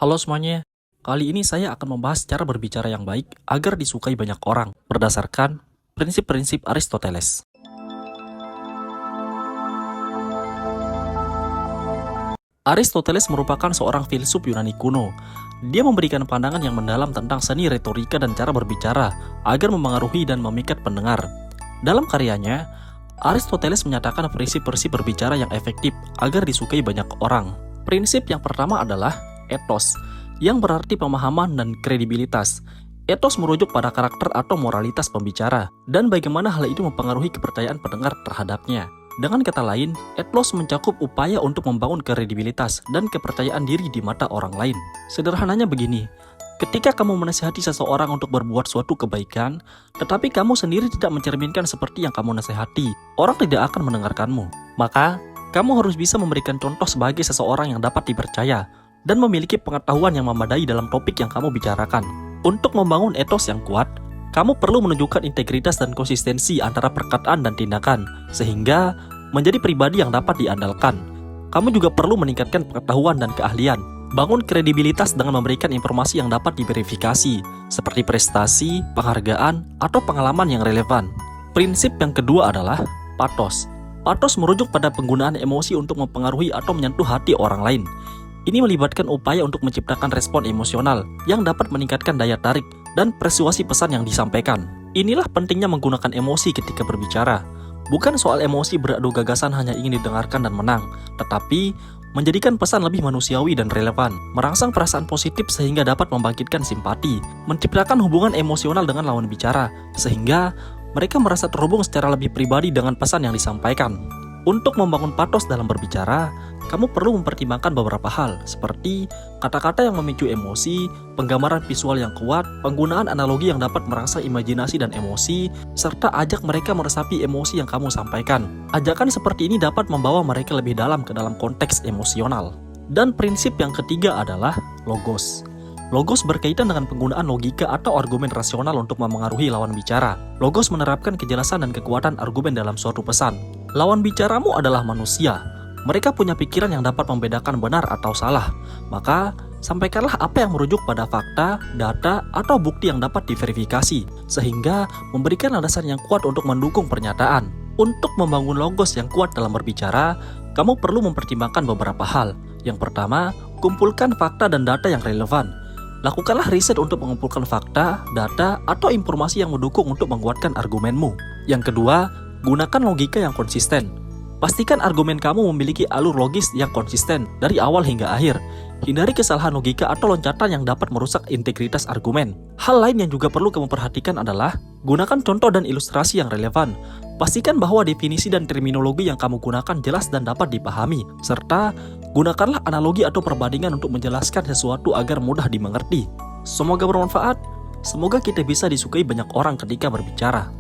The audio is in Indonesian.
Halo semuanya, kali ini saya akan membahas cara berbicara yang baik agar disukai banyak orang berdasarkan prinsip-prinsip Aristoteles. Aristoteles merupakan seorang filsuf Yunani kuno. Dia memberikan pandangan yang mendalam tentang seni retorika dan cara berbicara agar memengaruhi dan memikat pendengar. Dalam karyanya, Aristoteles menyatakan prinsip-prinsip berbicara yang efektif agar disukai banyak orang. Prinsip yang pertama adalah ethos, yang berarti pemahaman dan kredibilitas. Ethos merujuk pada karakter atau moralitas pembicara, dan bagaimana hal itu mempengaruhi kepercayaan pendengar terhadapnya. Dengan kata lain, ethos mencakup upaya untuk membangun kredibilitas dan kepercayaan diri di mata orang lain. Sederhananya begini, ketika kamu menasihati seseorang untuk berbuat suatu kebaikan, tetapi kamu sendiri tidak mencerminkan seperti yang kamu nasihati, orang tidak akan mendengarkanmu. Maka, kamu harus bisa memberikan contoh sebagai seseorang yang dapat dipercaya dan memiliki pengetahuan yang memadai dalam topik yang kamu bicarakan. Untuk membangun ethos yang kuat, kamu perlu menunjukkan integritas dan konsistensi antara perkataan dan tindakan, sehingga menjadi pribadi yang dapat diandalkan. Kamu juga perlu meningkatkan pengetahuan dan keahlian. Bangun kredibilitas dengan memberikan informasi yang dapat diverifikasi, seperti prestasi, penghargaan, atau pengalaman yang relevan. Prinsip yang kedua adalah pathos. Pathos merujuk pada penggunaan emosi untuk mempengaruhi atau menyentuh hati orang lain. Ini melibatkan upaya untuk menciptakan respon emosional yang dapat meningkatkan daya tarik dan persuasi pesan yang disampaikan. Inilah pentingnya menggunakan emosi ketika berbicara. Bukan soal emosi beradu gagasan hanya ingin didengarkan dan menang, tetapi menjadikan pesan lebih manusiawi dan relevan, merangsang perasaan positif sehingga dapat membangkitkan simpati, menciptakan hubungan emosional dengan lawan bicara, sehingga mereka merasa terhubung secara lebih pribadi dengan pesan yang disampaikan. Untuk membangun pathos dalam berbicara, kamu perlu mempertimbangkan beberapa hal, seperti kata-kata yang memicu emosi, penggambaran visual yang kuat, penggunaan analogi yang dapat merangsang imajinasi dan emosi, serta ajak mereka meresapi emosi yang kamu sampaikan. Ajakan seperti ini dapat membawa mereka lebih dalam ke dalam konteks emosional. Dan prinsip yang ketiga adalah logos. Logos berkaitan dengan penggunaan logika atau argumen rasional untuk memengaruhi lawan bicara. Logos menerapkan kejelasan dan kekuatan argumen dalam suatu pesan. Lawan bicaramu adalah manusia. Mereka punya pikiran yang dapat membedakan benar atau salah. Maka, sampaikanlah apa yang merujuk pada fakta, data, atau bukti yang dapat diverifikasi, sehingga memberikan landasan yang kuat untuk mendukung pernyataan. Untuk membangun logos yang kuat dalam berbicara, kamu perlu mempertimbangkan beberapa hal. Yang pertama, kumpulkan fakta dan data yang relevan. Lakukanlah riset untuk mengumpulkan fakta, data, atau informasi yang mendukung untuk menguatkan argumenmu. Yang kedua, gunakan logika yang konsisten. Pastikan argumen kamu memiliki alur logis yang konsisten dari awal hingga akhir. Hindari kesalahan logika atau loncatan yang dapat merusak integritas argumen. Hal lain yang juga perlu kamu perhatikan adalah gunakan contoh dan ilustrasi yang relevan. Pastikan bahwa definisi dan terminologi yang kamu gunakan jelas dan dapat dipahami, serta gunakanlah analogi atau perbandingan untuk menjelaskan sesuatu agar mudah dimengerti. Semoga bermanfaat. Semoga kita bisa disukai banyak orang ketika berbicara.